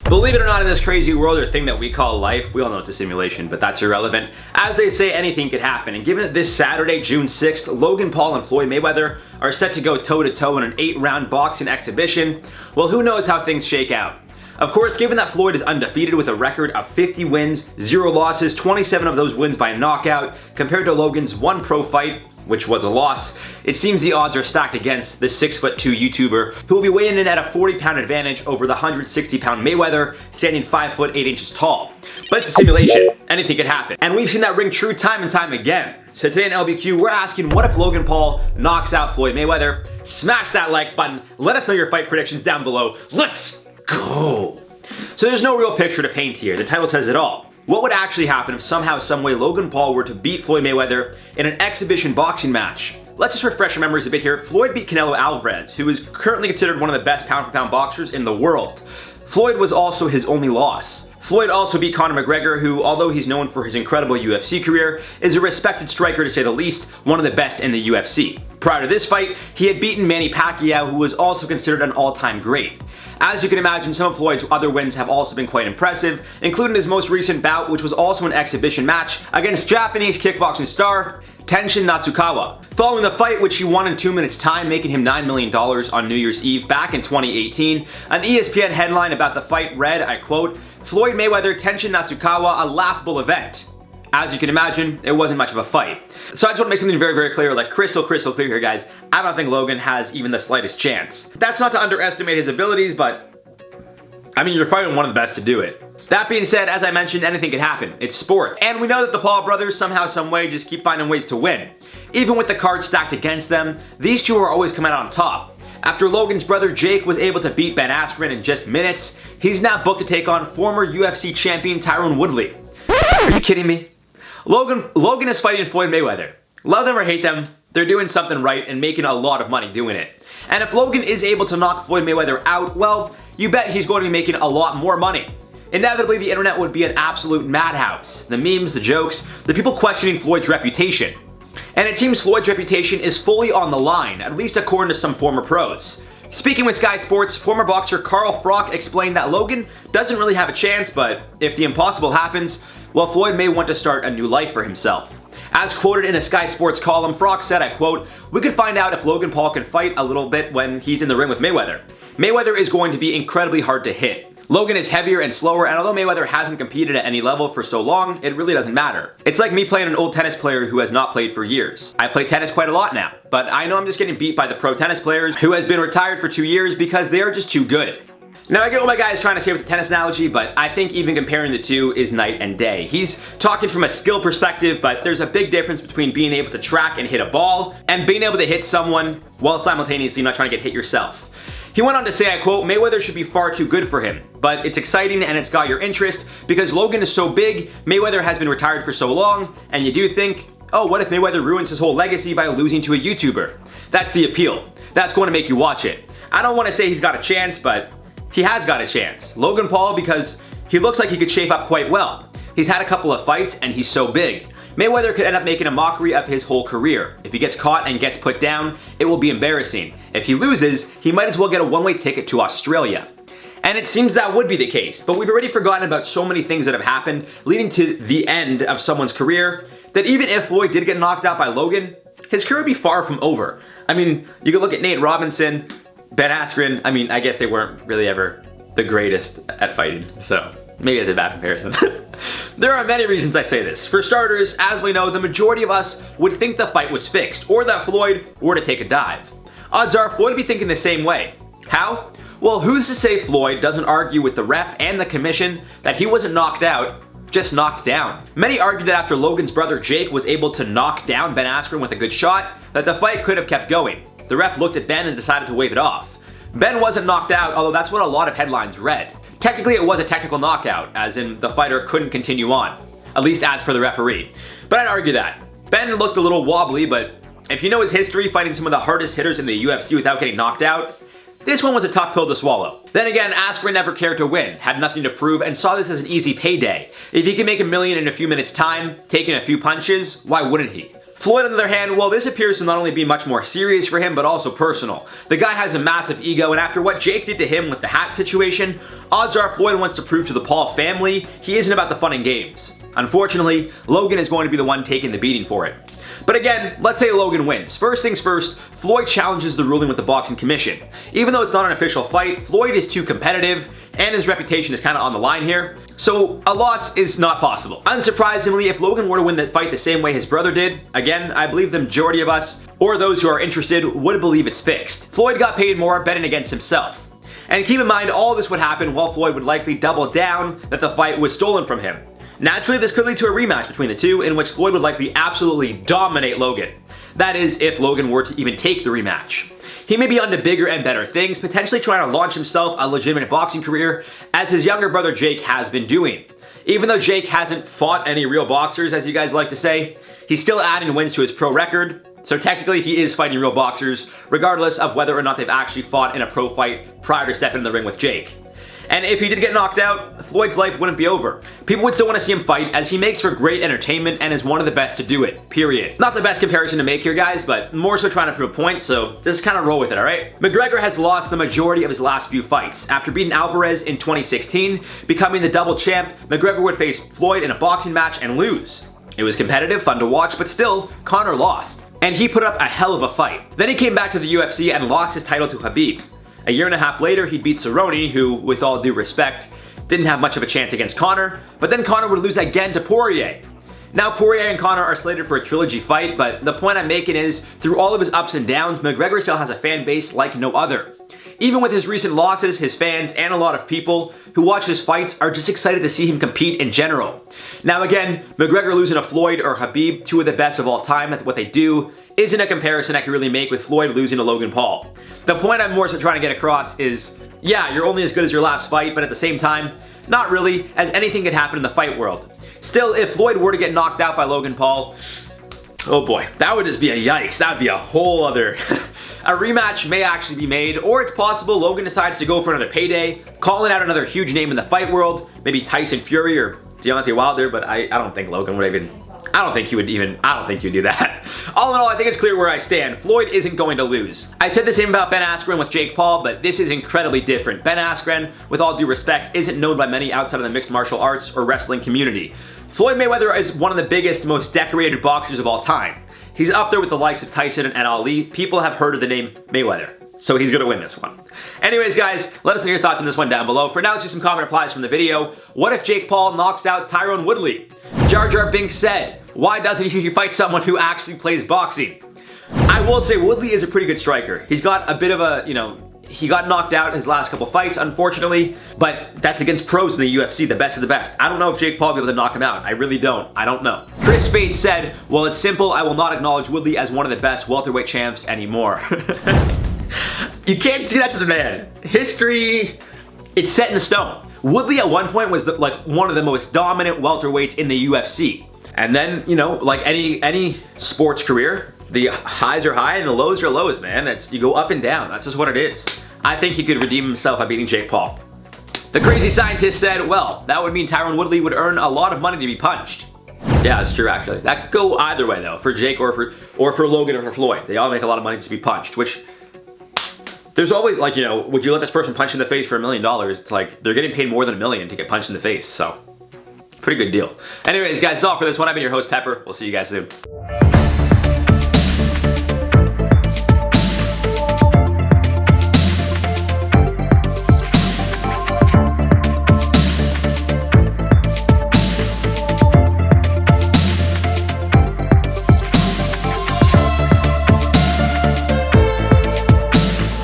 Believe it or not, in this crazy world or thing that we call life, we all know it's a simulation, but that's irrelevant. As they say, anything could happen. And given that this Saturday, June 6th, Logan Paul and Floyd Mayweather are set to go toe-to-toe in an 8-round boxing exhibition, well, who knows how things shake out. Of course, given that Floyd is undefeated with a record of 50 wins, 0 losses, 27 of those wins by knockout, compared to Logan's one pro fight, which was a loss, it seems the odds are stacked against the 6'2" YouTuber, who will be weighing in at a 40-pound advantage over the 160-pound Mayweather, standing 5 foot 8 inches tall. But it's a simulation. Anything could happen. And we've seen that ring true time and time again. So today in LBQ, we're asking, what if Logan Paul knocks out Floyd Mayweather? Smash that like button. Let us know your fight predictions down below. Let's go! So there's no real picture to paint here. The title says it all. What would actually happen if somehow, someway Logan Paul were to beat Floyd Mayweather in an exhibition boxing match? Let's just refresh our memories a bit here. Floyd beat Canelo Alvarez, who is currently considered one of the best pound-for-pound boxers in the world. Floyd was also his only loss. Floyd also beat Conor McGregor, who, although he's known for his incredible UFC career, is a respected striker to say the least, one of the best in the UFC. Prior to this fight, he had beaten Manny Pacquiao, who was also considered an all-time great. As you can imagine, some of Floyd's other wins have also been quite impressive, including his most recent bout, which was also an exhibition match against Japanese kickboxing star Tenshin Nasukawa. Following the fight, which he won in 2 minutes time, making him $9 million on New Year's Eve back in 2018, an ESPN headline about the fight read, I quote, "Floyd Mayweather, Tenshin Nasukawa, a laughable event." As you can imagine, it wasn't much of a fight. So I just want to make something very, very clear, like crystal clear here, guys. I don't think Logan has even the slightest chance. That's not to underestimate his abilities, but I mean, you're fighting one of the best to do it. That being said, as I mentioned, anything could happen. It's sports. And we know that the Paul brothers somehow, some way just keep finding ways to win. Even with the cards stacked against them, these two are always coming out on top. After Logan's brother Jake was able to beat Ben Askren in just minutes, he's now booked to take on former UFC champion Tyron Woodley. Are you kidding me? Logan is fighting Floyd Mayweather. Love them or hate them, they're doing something right and making a lot of money doing it. And if Logan is able to knock Floyd Mayweather out, well, you bet he's going to be making a lot more money. Inevitably, the internet would be an absolute madhouse. The memes, the jokes, the people questioning Floyd's reputation. And it seems Floyd's reputation is fully on the line, at least according to some former pros. Speaking with Sky Sports, former boxer Carl Froch explained that Logan doesn't really have a chance, but if the impossible happens, well, Floyd may want to start a new life for himself. As quoted in a Sky Sports column, Froch said, I quote, "We could find out if Logan Paul can fight a little bit when he's in the ring with Mayweather. Mayweather is going to be incredibly hard to hit. Logan is heavier and slower, and although Mayweather hasn't competed at any level for so long, it really doesn't matter. It's like me playing an old tennis player who has not played for years. I play tennis quite a lot now, but I know I'm just getting beat by the pro tennis players who has been retired for 2 years because they are just too good." Now, I get what my guy is trying to say with the tennis analogy, but I think even comparing the two is night and day. He's talking from a skill perspective, but there's a big difference between being able to track and hit a ball and being able to hit someone while simultaneously not trying to get hit yourself. He went on to say, I quote, "Mayweather should be far too good for him, but it's exciting and it's got your interest because Logan is so big, Mayweather has been retired for so long, and you do think, oh, what if Mayweather ruins his whole legacy by losing to a YouTuber? That's the appeal. That's going to make you watch it. I don't want to say he's got a chance, but he has got a chance. Logan Paul, because he looks like he could shape up quite well. He's had a couple of fights and he's so big. Mayweather could end up making a mockery of his whole career. If he gets caught and gets put down, it will be embarrassing. If he loses, he might as well get a one-way ticket to Australia." And it seems that would be the case, but we've already forgotten about so many things that have happened leading to the end of someone's career that even if Floyd did get knocked out by Logan, his career would be far from over. I mean, you could look at Nate Robinson, Ben Askren. I mean, I guess they weren't really ever the greatest at fighting, so maybe it's a bad comparison. There are many reasons I say this. For starters, as we know, the majority of us would think the fight was fixed, or that Floyd were to take a dive. Odds are Floyd would be thinking the same way. How? Well, who's to say Floyd doesn't argue with the ref and the commission that he wasn't knocked out, just knocked down? Many argue that after Logan's brother Jake was able to knock down Ben Askren with a good shot, that the fight could have kept going. The ref looked at Ben and decided to wave it off. Ben wasn't knocked out, although that's what a lot of headlines read. Technically, it was a technical knockout, as in the fighter couldn't continue on, at least as per the referee. But I'd argue that. Ben looked a little wobbly, but if you know his history fighting some of the hardest hitters in the UFC without getting knocked out, this one was a tough pill to swallow. Then again, Askren never cared to win, had nothing to prove, and saw this as an easy payday. If he could make $1 million in a few minutes' time, taking a few punches, why wouldn't he? Floyd, on the other hand, well, this appears to not only be much more serious for him, but also personal. The guy has a massive ego, and after what Jake did to him with the hat situation, odds are Floyd wants to prove to the Paul family he isn't about the fun and games. Unfortunately, Logan is going to be the one taking the beating for it. But again, let's say Logan wins. First things first, Floyd challenges the ruling with the boxing commission. Even though it's not an official fight, Floyd is too competitive, and his reputation is kind of on the line here. So a loss is not possible. Unsurprisingly, if Logan were to win the fight the same way his brother did, again, I believe the majority of us, or those who are interested, would believe it's fixed. Floyd got paid more betting against himself. And keep in mind, all this would happen while Floyd would likely double down that the fight was stolen from him. Naturally, this could lead to a rematch between the two, in which Floyd would likely absolutely dominate Logan. That is, if Logan were to even take the rematch. He may be onto bigger and better things, potentially trying to launch himself a legitimate boxing career, as his younger brother Jake has been doing. Even though Jake hasn't fought any real boxers, as you guys like to say, he's still adding wins to his pro record, so technically he is fighting real boxers, regardless of whether or not they've actually fought in a pro fight prior to stepping in the ring with Jake. And if he did get knocked out, Floyd's life wouldn't be over. People would still want to see him fight, as he makes for great entertainment and is one of the best to do it, period. Not the best comparison to make here, guys, but more so trying to prove a point, so just kind of roll with it, alright? McGregor has lost the majority of his last few fights. After beating Alvarez in 2016, becoming the double champ, McGregor would face Floyd in a boxing match and lose. It was competitive, fun to watch, but still, Conor lost. And he put up a hell of a fight. Then he came back to the UFC and lost his title to Khabib. A year and a half later, he'd beat Cerrone, who, with all due respect, didn't have much of a chance against Conor, but then Conor would lose again to Poirier. Now Poirier and Conor are slated for a trilogy fight, but the point I'm making is, through all of his ups and downs, McGregor still has a fan base like no other. Even with his recent losses, his fans and a lot of people who watch his fights are just excited to see him compete in general. Now again, McGregor losing to Floyd or Khabib, two of the best of all time at what they do, isn't a comparison I can really make with Floyd losing to Logan Paul. The point I'm more so trying to get across is, yeah, you're only as good as your last fight, but at the same time, not really, as anything could happen in the fight world. Still, if Floyd were to get knocked out by Logan Paul, oh boy, that would just be a yikes. That would be a whole other... A rematch may actually be made, or it's possible Logan decides to go for another payday, calling out another huge name in the fight world, maybe Tyson Fury or Deontay Wilder, but I don't think Logan would even... I don't think he would do that. All in all, I think it's clear where I stand. Floyd isn't going to lose. I said the same about Ben Askren with Jake Paul, but this is incredibly different. Ben Askren, with all due respect, isn't known by many outside of the mixed martial arts or wrestling community. Floyd Mayweather is one of the biggest, most decorated boxers of all time. He's up there with the likes of Tyson and Ali. People have heard of the name Mayweather, so he's gonna win this one. Anyways, guys, let us know your thoughts on this one down below. For now, let's do some comment replies from the video. What if Jake Paul knocks out Tyron Woodley? Jar Jar Binks said, why doesn't he fight someone who actually plays boxing? I will say Woodley is a pretty good striker. He's got a bit of a, he got knocked out in his last couple fights, unfortunately, but that's against pros in the UFC, the best of the best. I don't know if Jake Paul will be able to knock him out. I really don't. I don't know. Chris Spade said, well, it's simple. I will not acknowledge Woodley as one of the best welterweight champs anymore. You can't do that to the man. History, it's set in stone. Woodley at one point was like one of the most dominant welterweights in the UFC. And then, like any sports career, the highs are high and the lows are lows, man. You go up and down. That's just what it is. I think he could redeem himself by beating Jake Paul. The crazy scientist said, well, that would mean Tyron Woodley would earn a lot of money to be punched. Yeah, that's true, actually. That could go either way, though, for Jake or for Logan or for Floyd. They all make a lot of money to be punched, which... There's always, like, would you let this person punch you in the face for $1 million? It's like, they're getting paid more than $1 million to get punched in the face, so... Pretty good deal. Anyways, guys, that's all for this one. I've been your host, Pepper. We'll see you guys soon.